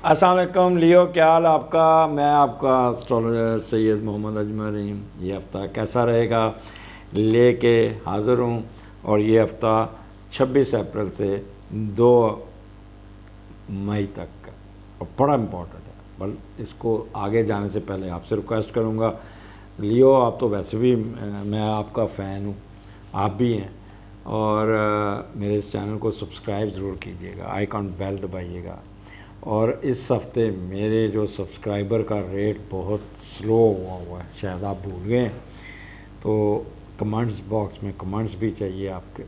السلام علیکم لیو، کیا حال آپ کا؟ میں آپ کا اسٹرالوجر سید محمد اجمل رحیم۔ یہ ہفتہ کیسا رہے گا لے کے حاضر ہوں، اور یہ ہفتہ 26 اپریل سے 2 مئی تک کا، اور بڑا امپورٹنٹ ہے۔ بل اس کو آگے جانے سے پہلے آپ سے ریکویسٹ کروں گا، لیو آپ تو ویسے بھی میں آپ کا فین ہوں، آپ بھی ہیں، اور میرے اس چینل کو سبسکرائب ضرور کیجیے گا، آئیکن بیل دبائیے گا۔ اور اس ہفتے میرے جو سبسکرائبر کا ریٹ بہت سلو ہوا ہے، شاید آپ بھول گئے ہیں، تو کمنٹس باکس میں کمنٹس بھی چاہیے آپ کے۔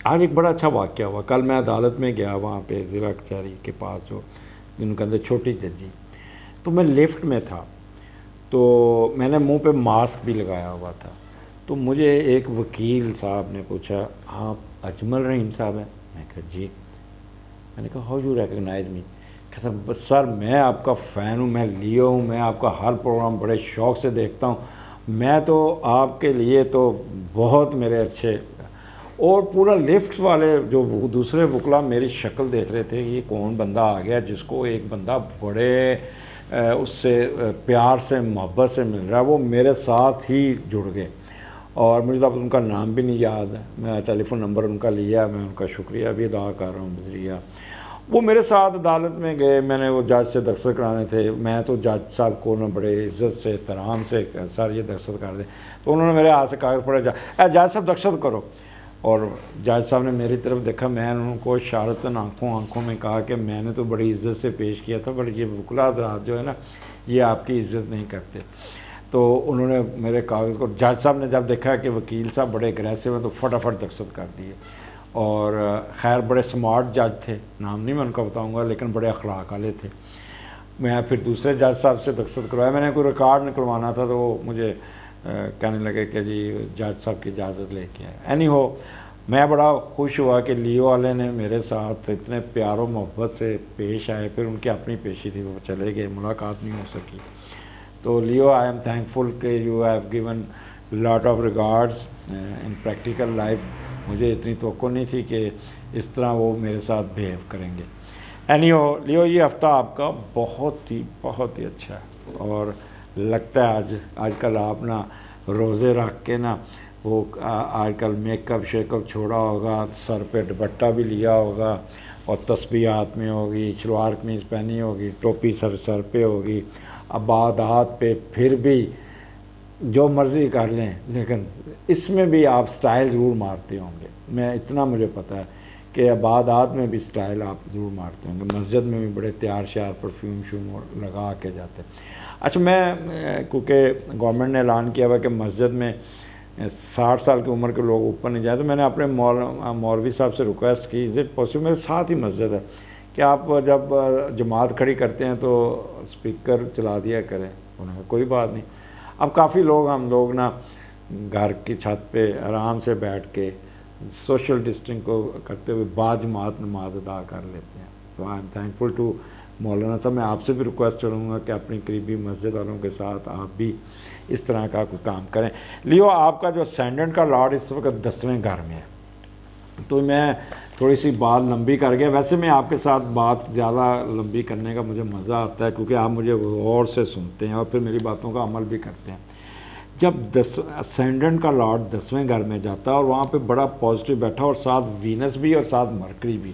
آج ایک بڑا اچھا واقعہ ہوا، کل میں عدالت میں گیا، وہاں پہ ضلع کچہری کے پاس جو جن کو کہتے چھوٹی ججی، تو میں لفٹ میں تھا، تو میں نے منہ پہ ماسک بھی لگایا ہوا تھا، تو مجھے ایک وکیل صاحب نے پوچھا، آپ اجمل رحیم صاحب ہیں؟ میں کہا جی۔ میں نے کہا ہاؤ یو ریکگنائز می؟ کہتا سر میں آپ کا فین ہوں، میں لیو ہوں، میں آپ کا ہر پروگرام بڑے شوق سے دیکھتا ہوں، میں تو آپ کے لیے تو بہت میرے اچھے۔ اور پورا لفٹ والے جو دوسرے وکلا میری شکل دیکھ رہے تھے، یہ کون بندہ آ گیا جس کو ایک بندہ بڑے اس سے پیار سے محبت سے مل رہا ہے، وہ میرے ساتھ ہی جڑ گئے۔ اور مجھے تو ان کا نام بھی نہیں یاد ہے، میں ٹیلی فون نمبر ان کا لیا، میں ان کا شکریہ بھی ادا کر رہا ہوں بذریعہ۔ وہ میرے ساتھ عدالت میں گئے، میں نے وہ جج سے دستخط کرانے تھے، میں تو جج صاحب کو نہ بڑے عزت سے احترام سے سر یہ دستخط کر دیں، تو انہوں نے میرے ہاتھ سے کاغذ پڑے، جج صاحب دستخط کرو۔ اور جج صاحب نے میری طرف دیکھا، میں نے ان کو اشارتاً آنکھوں میں کہا کہ میں نے تو بڑی عزت سے پیش کیا تھا، بٹ یہ وکلا حضرات جو ہے نا، یہ آپ کی عزت نہیں کرتے۔ تو انہوں نے میرے کاغذ کو، جج صاحب نے جب دیکھا کہ وکیل صاحب بڑے اگریسو ہیں، تو فٹافٹ دستخط کر دیے۔ اور خیر بڑے سمارٹ جج تھے، نام نہیں میں ان کا بتاؤں گا، لیکن بڑے اخلاق والے تھے۔ میں پھر دوسرے جج صاحب سے دستخط کروایا، میں نے کوئی ریکارڈ نکلوانا تھا، تو وہ مجھے کہنے لگے کہ جی جج صاحب کی اجازت لے کے آئے۔ اینی ہو، میں بڑا خوش ہوا کہ لیو والے نے میرے ساتھ اتنے پیار و محبت سے پیش آئے، پھر ان کی اپنی پیشی تھی، وہ چلے گئے، ملاقات نہیں ہو سکی۔ تو لیو آئی ایم تھینک فل کہ you have given lot of regards in practical life. مجھے اتنی توقع نہیں تھی کہ اس طرح وہ میرے ساتھ بیہیو کریں گے۔ اینی ہو لیو، یہ ہفتہ آپ کا بہت ہی اچھا ہے، اور لگتا ہے آج کل آپ نا روزے رکھ کے نا، وہ آج کل میک اپ شیک اپ چھوڑا ہوگا، سر پہ دوپٹہ بھی لیا ہوگا، اور تسبیح ہاتھ میں ہوگی، شلوار قمیض پہنی ہوگی، ٹوپی سر پہ ہوگی، عبادات پہ پھر بھی جو مرضی کر لیں، لیکن اس میں بھی آپ سٹائل ضرور مارتے ہوں گے۔ میں اتنا مجھے پتہ ہے کہ عبادات میں بھی سٹائل آپ ضرور مارتے ہوں گے، مسجد میں بھی بڑے تیار شیار پرفیوم لگا کے جاتے ہیں۔ اچھا، میں کیونکہ گورنمنٹ نے اعلان کیا ہوا کہ مسجد میں 60 سال کی عمر کے لوگ اوپر نہیں جائیں، تو میں نے اپنے مولوی صاحب سے ریکویسٹ کی، از اٹ پاسبل، میرے ساتھ ہی مسجد ہے، کہ آپ جب جماعت کھڑی کرتے ہیں تو اسپیکر چلا دیا کریں۔ انہوں نے کہا کوئی بات نہیں۔ اب کافی ہم لوگ نا گھر کی چھت پہ آرام سے بیٹھ کے سوشل ڈسٹنس کو کرتے ہوئے بعد جماعت نماز ادا کر لیتے ہیں۔ تو آئی ایم تھینکفل ٹو مولانا صاحب۔ میں آپ سے بھی ریکویسٹ کروں گا کہ اپنی قریبی مسجد والوں کے ساتھ آپ بھی اس طرح کا کوئی کام کریں۔ لیو، آپ کا جو اسینڈنٹ کا لاٹ اس وقت 10ویں گھر میں ہے، تو میں تھوڑی سی بات لمبی کر گیا۔ ویسے میں آپ کے ساتھ بات زیادہ لمبی کرنے کا مجھے مزہ آتا ہے، کیونکہ آپ مجھے غور سے سنتے ہیں اور پھر میری باتوں کا عمل بھی کرتے ہیں۔ جب اسینڈنٹ کا لاٹ 10ویں گھر میں جاتا ہے، اور وہاں پہ بڑا پازیٹیو بیٹھا، اور ساتھ وینس بھی اور ساتھ مرکری بھی،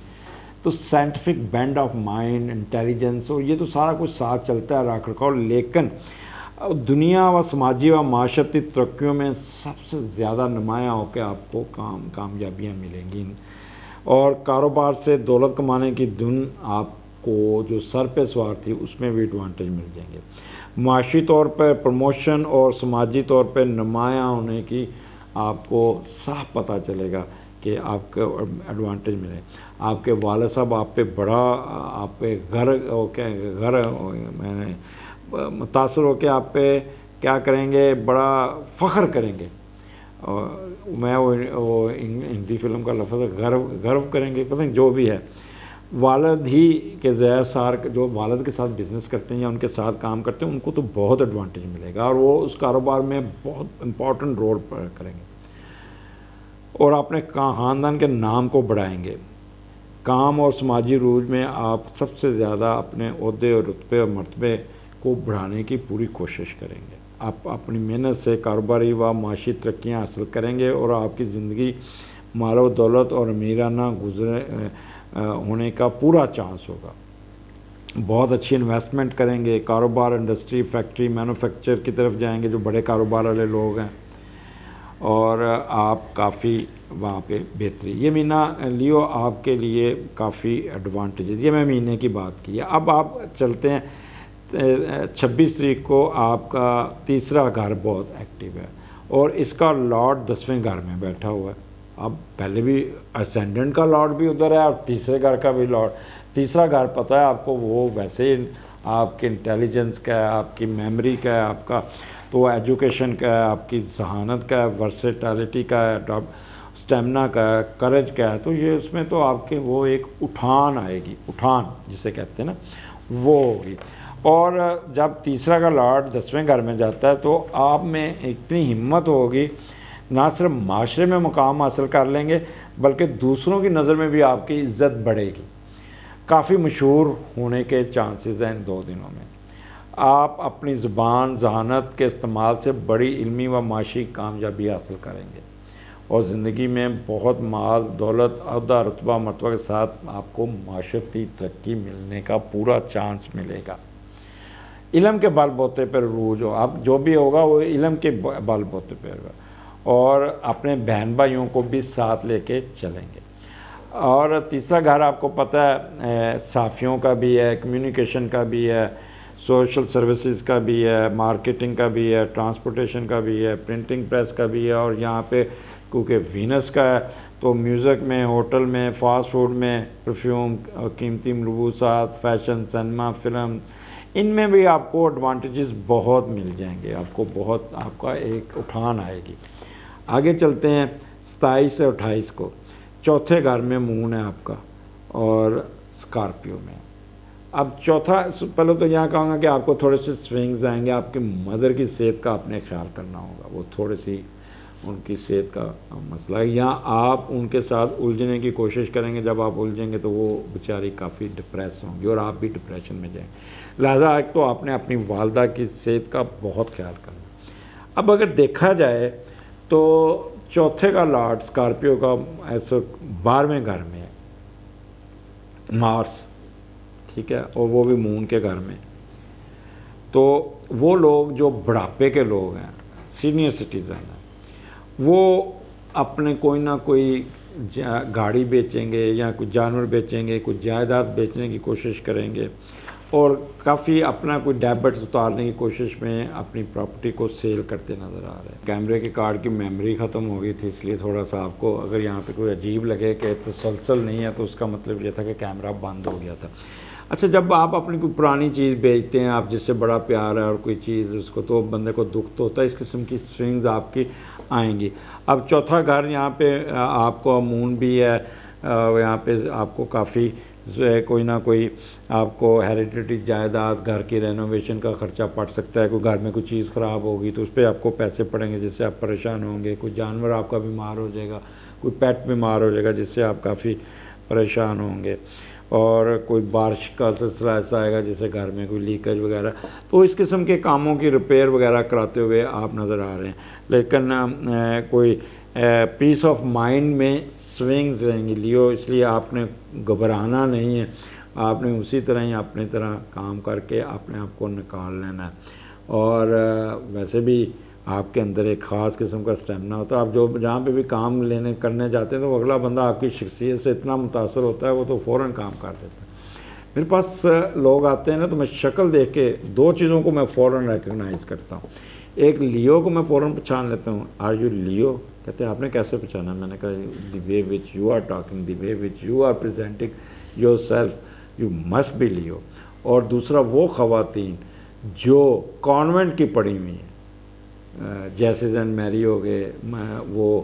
تو scientific bent of mind, intelligence, اور یہ تو سارا کچھ ساتھ چلتا ہے رکھ رکھاؤ، لیکن دنیا و سماجی و معاشرتی ترقیوں میں سب سے زیادہ نمایاں ہو کے آپ کو کامیابیاں ملیں گی، اور کاروبار سے دولت کمانے کی دھن آپ کو جو سر پہ سوار تھی اس میں بھی ایڈوانٹیج مل جائیں گے۔ معاشی طور پر پروموشن اور سماجی طور پہ نمایاں ہونے کی آپ کو صاف پتہ چلے گا کہ آپ کو ایڈوانٹیج ملے۔ آپ کے والد صاحب آپ پہ بڑا، آپ پہ گھر میں نے متاثر ہو کے آپ پہ کیا کریں گے، بڑا فخر کریں گے۔ میں وہ ہندی فلم کا لفظ ہے گرو کریں گے، پتہ نہیں جو بھی ہے، والد ہی کے زیر سار جو والد کے ساتھ بزنس کرتے ہیں یا ان کے ساتھ کام کرتے ہیں، ان کو تو بہت ایڈوانٹیج ملے گا، اور وہ اس کاروبار میں بہت امپورٹنٹ رول کریں گے، اور اپنے خاندان کے نام کو بڑھائیں گے۔ کام اور سماجی عروج میں آپ سب سے زیادہ اپنے عہدے اور رتبے اور مرتبے کو بڑھانے کی پوری کوشش کریں گے. آپ اپنی محنت سے کاروباری و معاشی ترقیاں حاصل کریں گے اور آپ کی زندگی مال و دولت اور امیرانہ ہونے کا پورا چانس ہوگا. بہت اچھی انویسٹمنٹ کریں گے, کاروبار, انڈسٹری, فیکٹری, مینوفیکچر کی طرف جائیں گے جو بڑے کاروبار والے لوگ ہیں, اور آپ کافی وہاں پہ بہتری. یہ مہینہ لیو آپ کے لیے کافی ایڈوانٹیجز, یہ میں مہینے کی بات کی ہے. اب آپ چلتے ہیں 26 تاریخ کو آپ کا تیسرا گھر بہت ایکٹیو ہے اور اس کا لارڈ 10ویں گھر میں بیٹھا ہوا ہے. اب پہلے بھی اسینڈنٹ کا لارڈ بھی ادھر ہے اور تیسرے گھر کا بھی لارڈ. تیسرا گھر پتہ ہے آپ کو, وہ ویسے ہی آپ کے انٹیلیجنس کا ہے, آپ کی میموری کا ہے, آپ کا تو ایجوکیشن کا ہے, آپ کی ذہانت کا ہے, ورسٹیلٹی کا ہے, اسٹیمنا کا ہے, کریج کا ہے. تو یہ اس میں تو آپ کے وہ ایک اٹھان آئے گی, اٹھان جسے کہتے ہیں نا, وہ ہوگی. اور جب تیسرا کا لارڈ 10ویں گھر میں جاتا ہے تو آپ میں اتنی ہمت ہوگی, نہ صرف معاشرے میں مقام حاصل کر لیں گے بلکہ دوسروں کی نظر میں بھی آپ کی عزت بڑھے گی. کافی مشہور ہونے کے چانسز ہیں ان 2 دنوں میں. آپ اپنی زبان, ذہانت کے استعمال سے بڑی علمی و معاشی کامیابی حاصل کریں گے اور زندگی میں بہت مال, دولت, عہدہ, رتبہ, مرتبہ کے ساتھ آپ کو معاشرتی ترقی ملنے کا پورا چانس ملے گا. علم کے بل بوتے پر عروج ہو, اب جو بھی ہوگا وہ علم کے بل بوتے پر ہوگا, اور اپنے بہن بھائیوں کو بھی ساتھ لے کے چلیں گے. اور تیسرا گھر آپ کو پتہ ہے صحافیوں کا بھی ہے, کمیونیکیشن کا بھی ہے, سوشل سروسز کا بھی ہے, مارکیٹنگ کا بھی ہے, ٹرانسپورٹیشن کا بھی ہے, پرنٹنگ پریس کا بھی ہے, اور یہاں پہ کیونکہ وینس کا ہے تو میوزک میں, ہوٹل میں, فاسٹ فوڈ میں, پرفیوم, قیمتی ملبوسات, فیشن, سنیما, فلم, ان میں بھی آپ کو ایڈوانٹیجز بہت مل جائیں گے. آپ کو بہت, آپ کا ایک اٹھان آئے گی. آگے چلتے ہیں 27 سے 28 کو. چوتھے گھر میں مون ہے آپ کا اور اسکارپیو میں. اب چوتھا, پہلے تو یہاں کہوں گا کہ آپ کو تھوڑے سے سوئنگز آئیں گے. آپ کے مدر کی صحت کا اپنے خیال کرنا ہوگا, وہ تھوڑی سی ان کی صحت کا مسئلہ ہے. یہاں آپ ان کے ساتھ الجھنے کی کوشش کریں گے, جب آپ الجھیں گے تو وہ بیچاری کافی ڈپریس ہوں گی اور آپ بھی ڈپریشن میں جائیں گے. لہٰذا ایک تو آپ نے اپنی والدہ کی صحت کا بہت خیال کرنا. اب اگر دیکھا جائے تو چوتھے کا لارڈ اسکارپیو کا ایسے 12ویں گھر میں ہے, مارس, ٹھیک ہے, اور وہ بھی مون کے گھر میں. تو وہ لوگ جو بڑھاپے کے لوگ ہیں, سینئر سٹیزن ہیں, وہ اپنے کوئی نہ کوئی گاڑی بیچیں گے یا کچھ جانور بیچیں گے, کچھ جائیداد بیچنے کی کوشش کریں گے, اور کافی اپنا کوئی ڈیبٹس اتارنے کی کوشش میں اپنی پراپرٹی کو سیل کرتے نظر آ رہے ہیں. کیمرے کے کارڈ کی میموری ختم ہو گئی تھی, اس لیے تھوڑا سا آپ کو اگر یہاں پہ کوئی عجیب لگے کہ تسلسل نہیں ہے تو اس کا مطلب یہ تھا کہ کیمرہ بند ہو گیا تھا. اچھا, جب آپ اپنی کوئی پرانی چیز بیچتے ہیں, آپ جس سے بڑا پیار ہے اور کوئی چیز اس کو, تو بندے کو دکھ تو ہوتا ہے. اس قسم کی سوئنگز آپ کی آئیں گی. اب چوتھا گھر یہاں پہ آپ کو مون بھی ہے, یہاں پہ آپ کو کافی کوئی نہ کوئی آپ کو ہیریڈیٹی جائیداد, گھر کی رینوویشن کا خرچہ پڑ سکتا ہے. کوئی گھر میں کوئی چیز خراب ہوگی تو اس پہ آپ کو پیسے پڑیں گے جس سے آپ پریشان ہوں گے. کوئی جانور آپ کا بیمار ہو جائے گا, کوئی پیٹ بیمار ہو جائے گا جس سے آپ کافی پریشان ہوں گے, اور کوئی بارش کا سلسلہ ایسا آئے گا جیسے گھر میں کوئی لیکیج وغیرہ. تو اس قسم کے کاموں کی ریپیئر وغیرہ کراتے ہوئے آپ نظر آ رہے ہیں. لیکن کوئی پیس آف مائنڈ میں سوئنگز رہیں گی لیو, اس لیے آپ نے گھبرانا نہیں ہے. آپ نے اسی طرح ہی اپنی طرح کام کر کے اپنے آپ کو نکال لینا ہے. اور ویسے بھی آپ کے اندر ایک خاص قسم کا اسٹیمنا ہوتا ہے. آپ جو جہاں پہ بھی کام کرنے جاتے ہیں تو اگلا بندہ آپ کی شخصیت سے اتنا متاثر ہوتا ہے وہ تو فوراً کام کر دیتا ہے. میرے پاس لوگ آتے ہیں نا تو میں شکل دیکھ کے 2 چیزوں کو میں فوراً ریکگنائز کرتا ہوں. ایک لیو کو میں فوراً پہچان لیتا ہوں, آر یو لیو؟ کہتے ہیں آپ نے کیسے پہچانا؟ میں نے کہا the way which you are talking, the way which you are presenting yourself, you must be live. اور دوسرا وہ خواتین جو کانوینٹ کی پڑھی ہوئی ہیں, جیسز اینڈ میری ہو گئے, وہ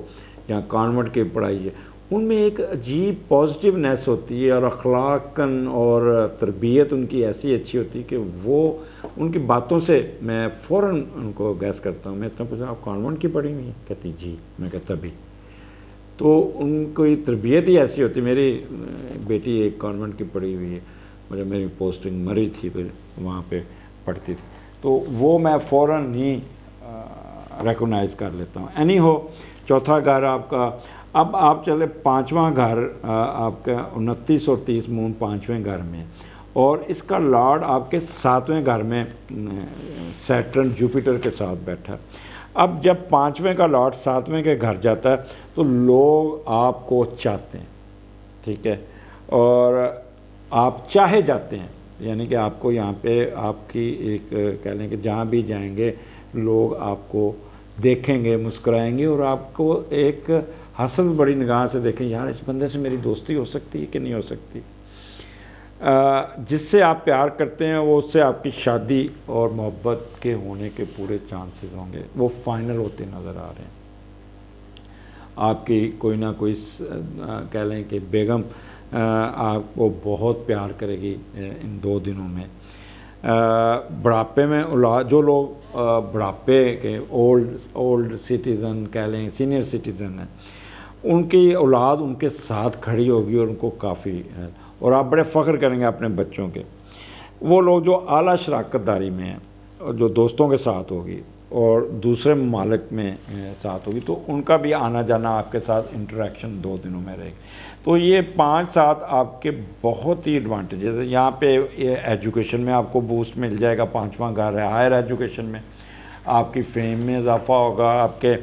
یا کانوینٹ کی پڑھائی ہے, ان میں ایک عجیب پازیٹیونیس ہوتی ہے اور اخلاقاً اور تربیت ان کی ایسی اچھی ہوتی ہے کہ وہ ان کی باتوں سے میں فوراً ان کو گیس کرتا ہوں. میں اتنا پوچھا آپ کانوینٹ کی پڑھی ہوئی ہیں؟ کہتی جی. میں کہتا بھی تو ان کی تربیت ہی ایسی ہوتی. میری بیٹی ایک کانوینٹ کی پڑھی ہوئی ہے, مجھے میری پوسٹنگ مری تھی تو وہاں پہ پڑھتی تھی, تو وہ میں فوراً ہی ریکگنائز کر لیتا ہوں. اینی ہو, چوتھا گھر آپ کا. اب آپ چلے پانچواں گھر آپ کا 29 اور 30 مون پانچویں گھر میں, اور اس کا لارڈ آپ کے ساتویں گھر میں سیٹرن جوپیٹر کے ساتھ بیٹھا. اب جب پانچویں کا لارڈ ساتویں کے گھر جاتا ہے تو لوگ آپ کو چاہتے ہیں, ٹھیک ہے, اور آپ چاہے جاتے ہیں, یعنی کہ آپ کو یہاں پہ آپ کی ایک کہہ لیں کہ جہاں بھی جائیں گے لوگ آپ کو دیکھیں گے, مسکرائیں گے, اور آپ کو ایک حسد بڑی نگاہ سے دیکھیں, یار اس بندے سے میری دوستی ہو سکتی ہے کہ نہیں ہو سکتی. جس سے آپ پیار کرتے ہیں وہ اس سے آپ کی شادی اور محبت کے ہونے کے پورے چانسز ہوں گے, وہ فائنل ہوتے نظر آ رہے ہیں. آپ کی کوئی نہ کوئی کہہ لیں کہ بیگم آپ کو بہت پیار کرے گی ان 2 دنوں میں. بڑھاپے میں اولاد, جو لوگ بڑھاپے کے اولڈ سٹیزن کہہ لیں, سینئر سٹیزن ہیں, ان کی اولاد ان کے ساتھ کھڑی ہوگی اور ان کو کافی, اور آپ بڑے فخر کریں گے اپنے بچوں کے. وہ لوگ جو اعلیٰ شراکت داری میں ہیں, جو دوستوں کے ساتھ ہوگی اور دوسرے ممالک میں ساتھ ہوگی, تو ان کا بھی آنا جانا آپ کے ساتھ انٹریکشن 2 دنوں میں رہے گی. تو یہ 5-7 آپ کے بہت ہی ایڈوانٹیجز ہیں. یہاں پہ ایجوکیشن میں آپ کو بوسٹ مل جائے گا, 5واں گھر ہے ہائر ایجوکیشن میں, آپ کی فیم میں اضافہ ہوگا, آپ کے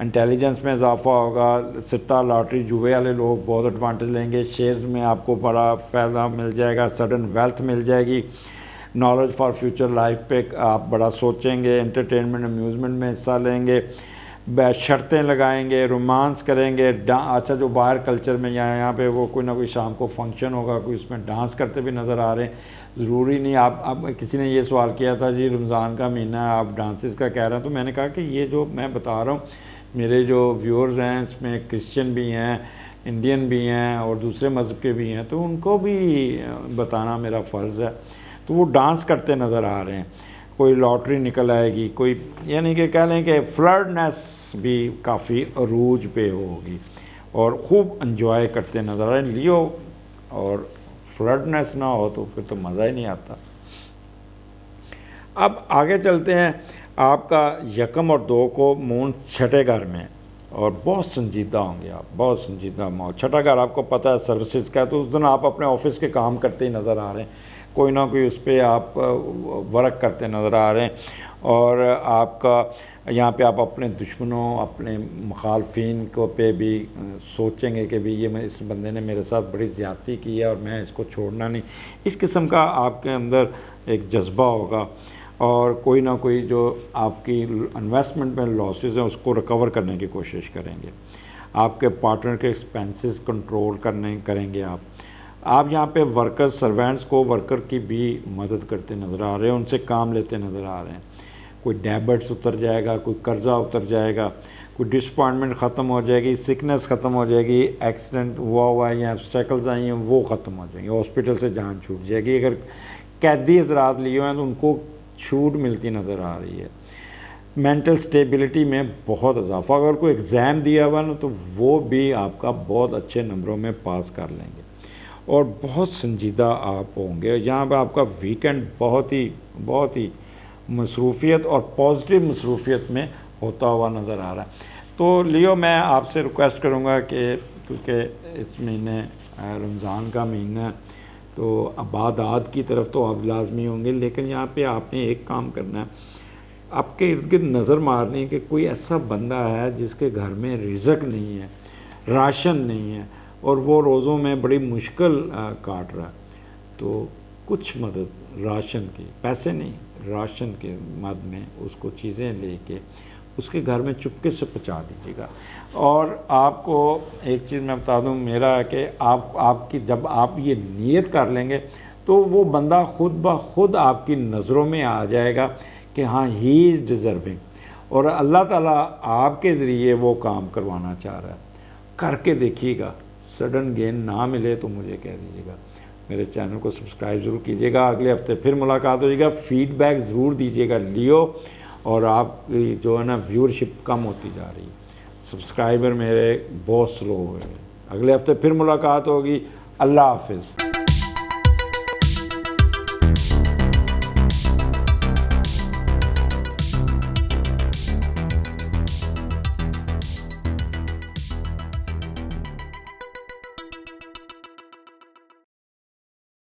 انٹیلیجنس میں اضافہ ہوگا. سٹا لاٹری جوئے والے لوگ بہت ایڈوانٹیج لیں گے. شیئرز میں آپ کو بڑا فائدہ مل جائے گا, سڈن ویلتھ مل جائے گی. نالج فار فیوچر لائف پہ آپ بڑا سوچیں گے, انٹرٹینمنٹ امیوزمنٹ میں حصہ لیں گے, شرطیں لگائیں گے, رومانس کریں گے. اچھا, جو باہر کلچر میں یہاں پہ وہ کوئی نہ کوئی شام کو فنکشن ہوگا, کوئی اس میں ڈانس کرتے بھی نظر آ رہے ہیں. ضروری نہیں آپ, اب کسی نے یہ سوال کیا تھا جی رمضان کا مہینہ ہے آپ ڈانسز کا کہہ رہے ہیں, تو میں نے کہا کہ یہ جو میں بتا رہا ہوں, میرے جو ویورز ہیں اس میں کرسچن بھی ہیں, انڈین بھی ہیں, اور دوسرے مذہب کے بھی ہیں, تو ان کو بھی بتانا میرا فرض ہے. تو وہ ڈانس کرتے نظر آ رہے ہیں. کوئی لاٹری نکل آئے گی, کوئی یعنی کہ کہہ لیں کہ فلرڈنس بھی کافی عروج پہ ہوگی, اور خوب انجوائے کرتے نظر آ رہے ہیں. لیو اور فلرڈنس نہ ہو تو پھر تو مزہ ہی نہیں آتا. اب آگے چلتے ہیں. آپ کا 1 اور 2 کو مون 6ٹھے گھر میں, اور بہت سنجیدہ ہوں گے آپ, بہت سنجیدہ. 6ٹھا گھر آپ کو پتہ ہے سروسز کا, تو اس دن آپ اپنے آفس کے کام کرتے ہی نظر آ رہے ہیں, کوئی نہ کوئی اس پہ آپ ورک کرتے نظر آ رہے ہیں. اور آپ کا یہاں پہ آپ اپنے دشمنوں, اپنے مخالفین کو پہ بھی سوچیں گے کہ بھی یہ اس بندے نے میرے ساتھ بڑی زیادتی کی ہے اور میں اس کو چھوڑنا نہیں. اس قسم کا آپ کے اندر ایک جذبہ ہوگا, اور کوئی نہ کوئی جو آپ کی انویسٹمنٹ میں لاسز ہیں اس کو ریکور کرنے کی کوشش کریں گے. آپ کے پارٹنر کے ایکسپینسز کنٹرول کریں گے. آپ یہاں پہ ورکر سروینٹس کو ورکر کی بھی مدد کرتے نظر آ رہے ہیں, ان سے کام لیتے نظر آ رہے ہیں. کوئی ڈیبٹس اتر جائے گا, کوئی قرضہ اتر جائے گا, کوئی ڈسپوائنٹمنٹ ختم ہو جائے گی, سکنس ختم ہو جائے گی, ایکسیڈنٹ ہوا ہے یا اسٹرگلز آئی ہیں وہ ختم ہو جائیں گی, ہاسپٹل سے جان چھوٹ جائے گی. اگر قیدی حضرات لیے ہوئے ہیں تو ان کو چھوٹ ملتی نظر آ رہی ہے. مینٹل سٹیبلٹی میں بہت اضافہ. اگر کوئی ایگزام دیا ہوا نا تو وہ بھی آپ کا بہت اچھے نمبروں میں پاس کر لیں گے, اور بہت سنجیدہ آپ ہوں گے. یہاں پہ آپ کا ویکنڈ بہت ہی مصروفیت اور پازیٹیو مصروفیت میں ہوتا ہوا نظر آ رہا ہے. تو لیو میں آپ سے ریکویسٹ کروں گا کہ کیونکہ اس مہینے رمضان کا مہینہ ہے تو عبادات کی طرف تو آپ لازمی ہوں گے, لیکن یہاں پہ آپ نے ایک کام کرنا ہے, آپ کے ارد گرد نظر مارنی ہے کہ کوئی ایسا بندہ ہے جس کے گھر میں رزق نہیں ہے, راشن نہیں ہے, اور وہ روزوں میں بڑی مشکل کاٹ رہا ہے. تو کچھ مدد راشن کی, پیسے نہیں, راشن کے مد میں اس کو چیزیں لے کے اس کے گھر میں چپکے سے پہنچا دیجیے گا. اور آپ کو ایک چیز میں بتا دوں میرا ہے کہ آپ کی جب آپ یہ نیت کر لیں گے تو وہ بندہ خود بخود آپ کی نظروں میں آ جائے گا کہ ہاں ہی از ڈیزرونگ, اور اللہ تعالیٰ آپ کے ذریعے وہ کام کروانا چاہ رہا ہے. کر کے دیکھیے گا, سڈن گین نہ ملے تو مجھے کہہ دیجیے گا. میرے چینل کو سبسکرائب ضرور کیجیے گا. اگلے ہفتے پھر ملاقات ہو جائے گا. فیڈ بیک ضرور دیجیے گا لیو, اور آپ کی جو ہے نا ویورشپ کم ہوتی جا رہی ہے. سبسکرائبر میرے بہت سلو ہوئے. اگلے ہفتے پھر ملاقات ہوگی. اللہ حافظ.